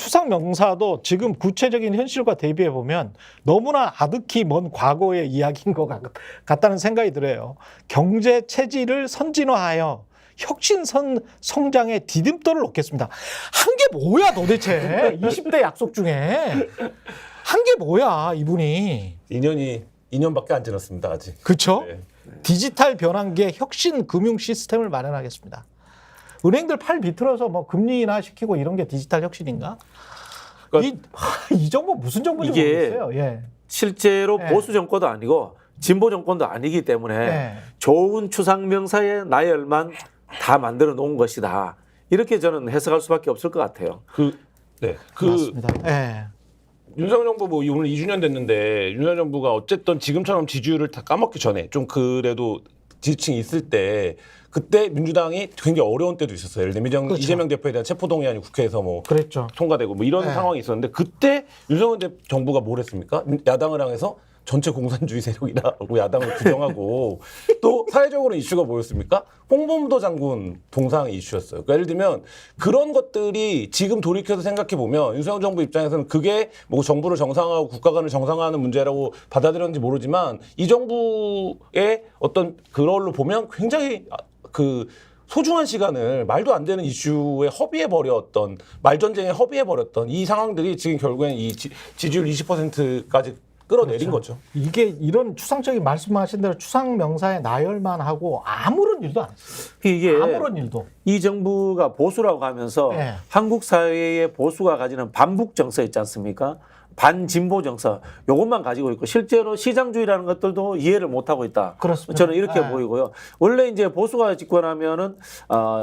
추상 명사도 지금 구체적인 현실과 대비해 보면 너무나 아득히 먼 과거의 이야기인 것 같다는 생각이 들어요. 경제 체질을 선진화하여 혁신 성장의 디딤돌을 놓겠습니다. 한 게 뭐야 도대체? 20대 약속 중에 한 게 뭐야 이분이? 2년밖에 안 지났습니다 아직. 그렇죠? 네. 디지털 변환기의 혁신 금융 시스템을 마련하겠습니다. 은행들 팔 비틀어서 뭐 금리 인하 시키고 이런 게 디지털 혁신인가? 그러니까 이 정보 무슨 정보인지 이게 모르겠어요. 예. 실제로 네. 보수 정권도 아니고 진보 정권도 아니기 때문에 네. 좋은 추상명사의 나열만 다 만들어 놓은 것이다. 이렇게 저는 해석할 수밖에 없을 것 같아요. 맞습니다. 예. 윤석열 정부 뭐 오늘 2주년 됐는데 윤석열 정부가 어쨌든 지금처럼 지지율을 다 까먹기 전에 좀 그래도 지지층이 있을 때 그때 민주당이 굉장히 어려운 때도 있었어요. 예를 들면 그렇죠. 이재명 대표에 대한 체포동의안이 국회에서 뭐 그랬죠. 통과되고 뭐 이런 네. 상황이 있었는데 그때 윤석열 정부가 뭘 했습니까? 야당을 향해서 전체 공산주의 세력이라고 야당을 규정하고 또 사회적으로 이슈가 뭐였습니까? 홍범도 장군 동상 이슈였어요. 그러니까 예를 들면 그런 것들이 지금 돌이켜서 생각해 보면 윤석열 정부 입장에서는 그게 뭐 정부를 정상화하고 국가관을 정상화하는 문제라고 받아들였는지 모르지만 이 정부의 어떤 그걸로 보면 굉장히 그 소중한 시간을 말도 안 되는 이슈에 허비해버렸던 말전쟁에 허비해버렸던 이 상황들이 지금 결국엔 이 지지율 20%까지 끌어내린 거죠. 이게 이런 추상적인 말씀하신 대로 추상 명사에 나열만 하고 아무런 일도 안 했어요. 이게 아무런 일도. 이 정부가 보수라고 하면서 네. 한국 사회의 보수가 가지는 반북 정서 있지 않습니까? 반진보 정서 요것만 가지고 있고 실제로 시장주의라는 것들도 이해를 못 하고 있다. 그렇습니다. 저는 이렇게 네. 보이고요. 원래 이제 보수가 집권하면은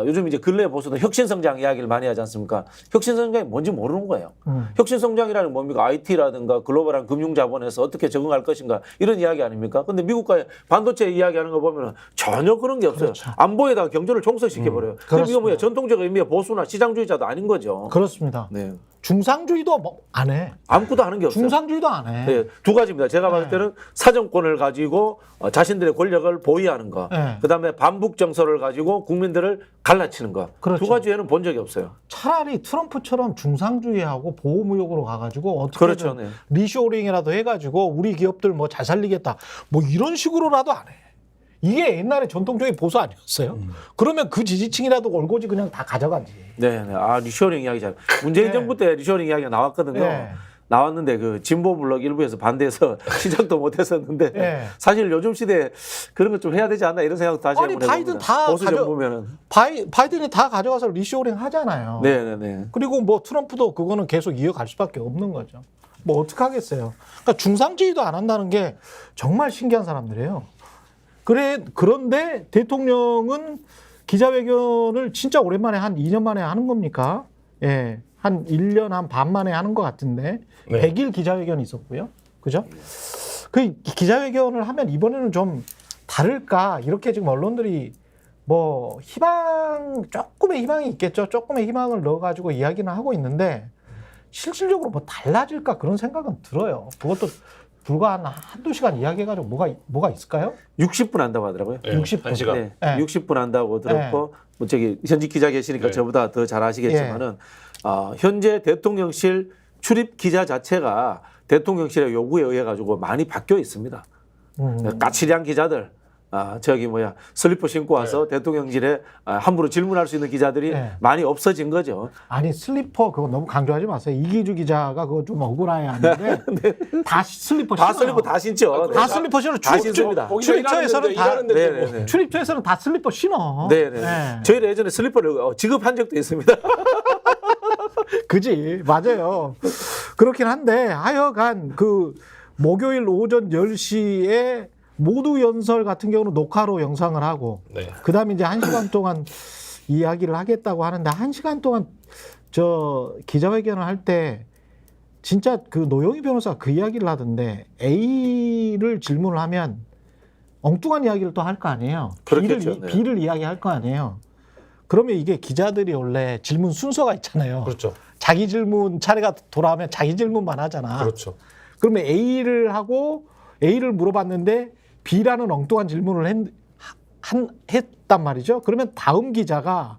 요즘 이제 근래 보수는 혁신성장 이야기를 많이 하지 않습니까? 혁신성장이 뭔지 모르는 거예요. 혁신성장이라는 뭡니까? IT라든가 글로벌한 금융자본에서 어떻게 적응할 것인가 이런 이야기 아닙니까? 근데 미국과 반도체 이야기하는 거 보면 전혀 그런 게 없어요. 그렇죠. 안보에다가 경제를 종속시켜버려요. 그럼 이거 뭐야? 전통적 의미의 보수나 시장주의자도 아닌 거죠. 그렇습니다. 네. 중상주의도 뭐 안 해. 아무것도 하는 게 없어요. 중상주의도 안 해. 네, 두 가지입니다. 제가 봤을 때는 사정권을 가지고 자신들의 권력을 보유하는 거. 네. 그다음에 반북 정서를 가지고 국민들을 갈라치는 거. 그렇죠. 두 가지 외에는 본 적이 없어요. 차라리 트럼프처럼 중상주의하고 보호무역으로 가가지고 어떻게든 그렇죠, 네. 리쇼링이라도 해가지고 우리 기업들 뭐 잘 살리겠다. 뭐 이런 식으로라도 안 해. 이게 옛날에 전통적인 보수 아니었어요? 그러면 그 지지층이라도 올고지 그냥 다 가져가지. 네, 네. 아, 리쇼링 이야기 잘. 문재인 네. 정부 때 리쇼링 이야기가 나왔거든요. 네. 나왔는데 그 진보 블록 일부에서 반대해서 시작도 못 했었는데 네. 사실 요즘 시대에 그런 거 좀 해야 되지 않나 이런 생각도 다시 아니, 한번 바이든 해봅니다. 다 보수 가져- 정부면은. 바이든이 다 가져가서 리쇼링 하잖아요. 네, 네, 네. 그리고 뭐 트럼프도 그거는 계속 이어갈 수밖에 없는 거죠. 뭐 어떡하겠어요. 그러니까 중상주의도 안 한다는 게 정말 신기한 사람들이에요. 그런데 대통령은 기자회견을 진짜 오랜만에 한 2년 만에 하는 겁니까? 예. 한 1년 한 반 만에 하는 것 같은데 네. 100일 기자회견이 있었고요. 그죠? 그 기자회견을 하면 이번에는 좀 다를까? 이렇게 지금 언론들이 뭐 조금의 희망이 있겠죠. 조금의 희망을 넣어가지고 이야기는 하고 있는데 실질적으로 뭐 달라질까 그런 생각은 들어요. 그것도 불과 한두 시간 이야기해가지고 뭐가 있을까요? 60분 한다고 하더라고요. 네, 60분. 한 시간. 네, 네. 60분 한다고 들었고 뭐 저기 현직 기자 계시니까 네. 저보다 더 잘 아시겠지만은 현재 대통령실 출입 기자 자체가 대통령실의 요구에 의해 가지고 많이 바뀌어 있습니다. 까칠한 기자들, 슬리퍼 신고 와서 대통령실에 함부로 질문할 수 있는 기자들이 네. 많이 없어진 거죠. 아니 슬리퍼 그거 너무 강조하지 마세요. 이기주 기자가 그거 좀 억울해 하는데 다 슬리퍼 다 신어요. 슬리퍼 다 신죠. 다 슬리퍼 신어. 다 신습니다. 출입처에서는 다 일하는데 네, 네, 네. 출입처에서는 다 슬리퍼 신어. 네, 네. 네. 저희는 예전에 슬리퍼를 지급한 적도 있습니다. 그지 맞아요. 그렇긴 한데 하여간 그 목요일 오전 10시에 모두 연설 같은 경우는 녹화로 영상을 하고 네. 그다음에 이제 1시간 동안 이야기를 하겠다고 하는데 1시간 동안 저 기자회견을 할 때 진짜 그 노영희 변호사가 그 이야기를 하던데 A를 질문을 하면 엉뚱한 이야기를 또 할 거 아니에요. 그렇겠죠. 네. B를 이야기할 거 아니에요. 그러면 이게 기자들이 원래 질문 순서가 있잖아요. 그렇죠. 자기 질문 차례가 돌아오면 자기 질문만 하잖아. 그렇죠. 그러면 A를 하고 A를 물어봤는데 B라는 엉뚱한 질문을 했단 말이죠. 그러면 다음 기자가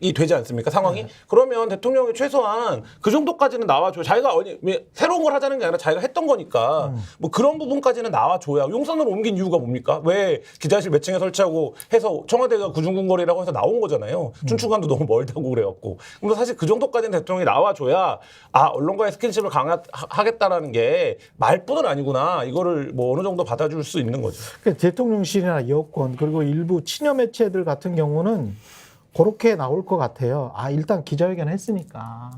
이 되지 않습니까? 상황이. 그러면 대통령이 최소한 그 정도까지는 나와줘요. 자기가 새로운 걸 하자는 게 아니라 자기가 했던 거니까 뭐 그런 부분까지는 나와줘야. 용산으로 옮긴 이유가 뭡니까? 왜 기자실 몇 층에 설치하고 해서 청와대가 구중궁궐이라고 해서 나온 거잖아요. 춘추관도 너무 멀다고 그래갖고. 근데 사실 그 정도까지는 대통령이 나와줘야 언론과의 스킨십을 강화하겠다라는 게 말뿐은 아니구나. 이거를 뭐 어느 정도 받아줄 수 있는 거죠. 그러니까 대통령실이나 여권 그리고 일부 친여 매체들 같은 경우는 그렇게 나올 것 같아요. 일단 기자회견 했으니까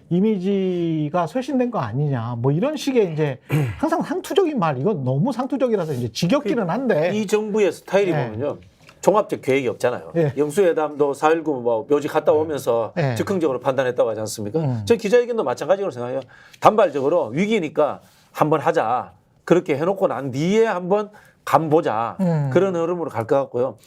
이미지가 쇄신된 거 아니냐. 뭐 이런 식의 이제 항상 상투적인 말, 이건 너무 상투적이라서 이제 지겹기는 한데. 이 정부의 스타일이 네. 보면요. 종합적 계획이 없잖아요. 네. 영수회담도 4.19 뭐 묘지 갔다 오면서 네. 즉흥적으로 판단했다고 하지 않습니까? 전 기자회견도 마찬가지로 생각해요. 단발적으로 위기니까 한번 하자. 그렇게 해놓고 난 뒤에 한번 간보자. 그런 흐름으로 갈 것 같고요.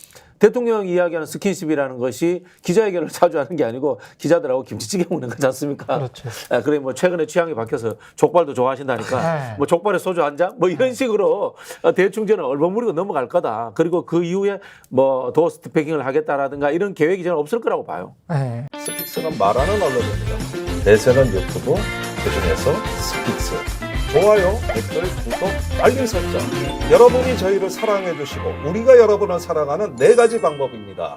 대통령 이야기하는 스킨십이라는 것이 기자회견을 자주 하는 게 아니고 기자들하고 김치찌개 먹는 거지 않습니까? 그렇죠. 그래 뭐 최근에 취향이 바뀌어서 족발도 좋아하신다니까 네. 뭐 족발에 소주 한 잔 뭐 이런 식으로 대충 저는 얼버무리고 넘어갈 거다. 그리고 그 이후에 뭐 도어 스태핑을 하겠다라든가 이런 계획이 저는 없을 거라고 봐요. 네. 스픽스는 말하는 언론입니다. 대세는 유튜브, 그중에서 스픽스. 좋아요, 댓글, 구독, 알림 설정. 여러분이 저희를 사랑해 주시고 우리가 여러분을 사랑하는 4가지 방법입니다.